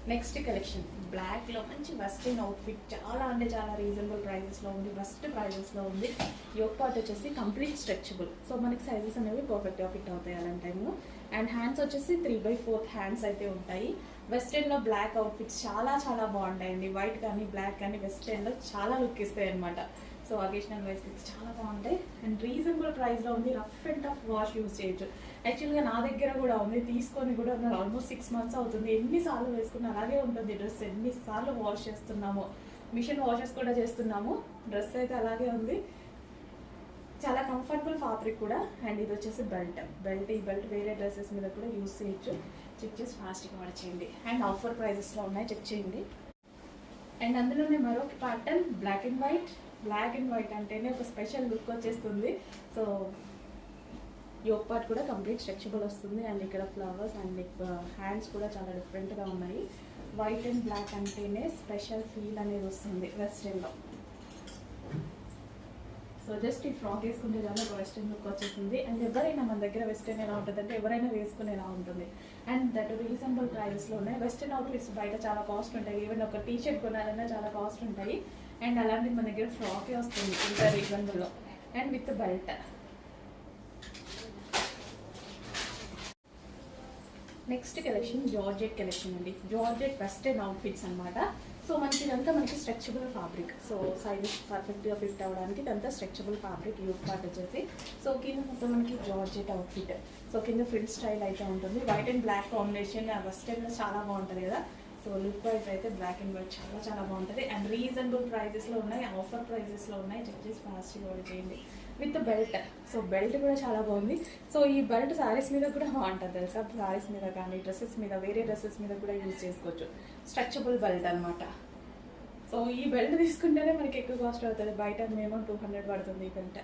Next collection బ్లాక్లో మంచి western outfit, చాలా అంటే చాలా రీజనబుల్ ప్రైజెస్లో ఉంది, బెస్ట్ ప్రైజెస్లో ఉంది. యోక్ పార్ట్ వచ్చేసి కంప్లీట్ స్ట్రెచబుల్, సో మనకి సైజెస్ అనేవి పర్ఫెక్ట్గా ఫిట్ అవుతాయి అలాంటి టైము. అండ్ హ్యాండ్స్ వచ్చేసి 3/4 హ్యాండ్స్ అయితే ఉంటాయి. వెస్ట్రన్లో బ్లాక్ అవుట్ఫిట్స్ చాలా చాలా బాగుంటాయండి. వైట్ కానీ బ్లాక్ కానీ వెస్ట్రన్లో చాలా లుక్ ఇస్తాయి అనమాట. సో అకేషనల్ వైస్కి చాలా బాగుంటాయి అండ్ రీజనబుల్ ప్రైస్లో ఉంది. Rough and tough wash use చేయొచ్చు. యాక్చువల్గా నా దగ్గర కూడా ఉంది, తీసుకొని కూడా ఆల్మోస్ట్ 6 months అవుతుంది. ఎన్నిసార్లు వేసుకున్నా అలాగే ఉంటుంది డ్రెస్. ఎన్నిసార్లు వాష్ చేస్తున్నాము, మిషన్ వాషెస్ కూడా చేస్తున్నాము. డ్రెస్ అయితే అలాగే ఉంది. చాలా కంఫర్టబుల్ ఫ్యాబ్రిక్ కూడా. అండ్ ఇది వచ్చేసి బెల్ట్. ఈ బెల్ట్ వేరే డ్రెస్సెస్ మీద కూడా యూజ్ చేయొచ్చు. చెక్ చేసి ఫాస్ట్గా పడచేయండి. అండ్ ఆఫర్ ప్రైజెస్లో ఉన్నాయి, చెక్ చేయండి. అండ్ అందులోనే మరొక ప్యాటర్న్ బ్లాక్ అండ్ వైట్ అంటేనే ఒక స్పెషల్ లుక్ వచ్చేస్తుంది. సో యోక్ పార్ట్ కూడా కంప్లీట్ స్ట్రెచబుల్ వస్తుంది. అండ్ ఇక్కడ ఫ్లవర్స్ అండ్ హ్యాండ్స్ కూడా చాలా డిఫరెంట్గా ఉన్నాయి. వైట్ అండ్ బ్లాక్ అంటేనే స్పెషల్ ఫీల్ అనేది వస్తుంది వెస్ట్రన్లో. సో జస్ట్ ఈ ఫ్రాక్ వేసుకుంటే చాలా ఒక వెస్ట్రన్ లుక్ వచ్చేస్తుంది. అండ్ ఎవరైనా మన దగ్గర వెస్ట్రన్ ఎలా ఉంటుంది అంటే ఎవరైనా వేసుకునేలా ఉంటుంది. అండ్ దట్ రీజనబుల్ ప్రైజెస్లో ఉన్నాయి. వెస్ట్రన్ అవుట్ఫిట్స్ బయట చాలా కాస్ట్ ఉంటాయి. ఈవెన్ ఒక టీ షర్ట్ కొనాలన్నా చాలా కాస్ట్ ఉంటాయి. అండ్ అలాంటిది మన దగ్గర ఫ్రాకే వస్తుంది ఇంత రీజనబుల్లో and with belt. Next collection georgette collection అండి. జార్జెట్ వెస్ట్రన్ అవుట్ఫిట్స్ అనమాట. సో మనకి ఇదంతా మనకి స్ట్రెచబుల్ ఫ్యాబ్రిక్. సో సైజెస్ పర్ఫెక్ట్గా ఫిట్ అవ్వడానికి ఇదంతా స్ట్రెచబుల్ ఫ్యాబ్రిక్. యూక్ పార్ట్ వచ్చేసి సో కింద మొత్తం మనకి జార్జెట్ అవుట్ఫిట్. సో కింద ఫ్రిల్ స్టైల్ అయితే ఉంటుంది. వైట్ అండ్ బ్లాక్ కాంబినేషన్ వెస్ట్రన్లో చాలా బాగుంటుంది కదా. సో లుక్ వైజ్ అయితే బ్లాక్ అండ్ వైట్ చాలా చాలా బాగుంటుంది. అండ్ రీజనబుల్ ప్రైజెస్లో ఉన్నాయి, ఆఫర్ ప్రైజెస్లో ఉన్నాయి. చెక్ చేసి ఫాస్ట్గా ఆర్డర్ చేయండి. With belt. సో బెల్ట్ కూడా చాలా బాగుంది. సో ఈ బెల్ట్ శారీస్ మీద కూడా బాగుంటుంది తెలుసా. శారీస్ మీద కానీ డ్రెస్సెస్ మీద, వేరే డ్రెస్సెస్ మీద కూడా యూజ్ చేసుకోవచ్చు. స్ట్రెచబుల్ బెల్ట్ అనమాట. సో ఈ బెల్ట్ తీసుకుంటేనే మనకి ఎక్కువ కాస్ట్ అవుతుంది. బయట మేము 200 పడుతుంది ఈ బెల్ట్.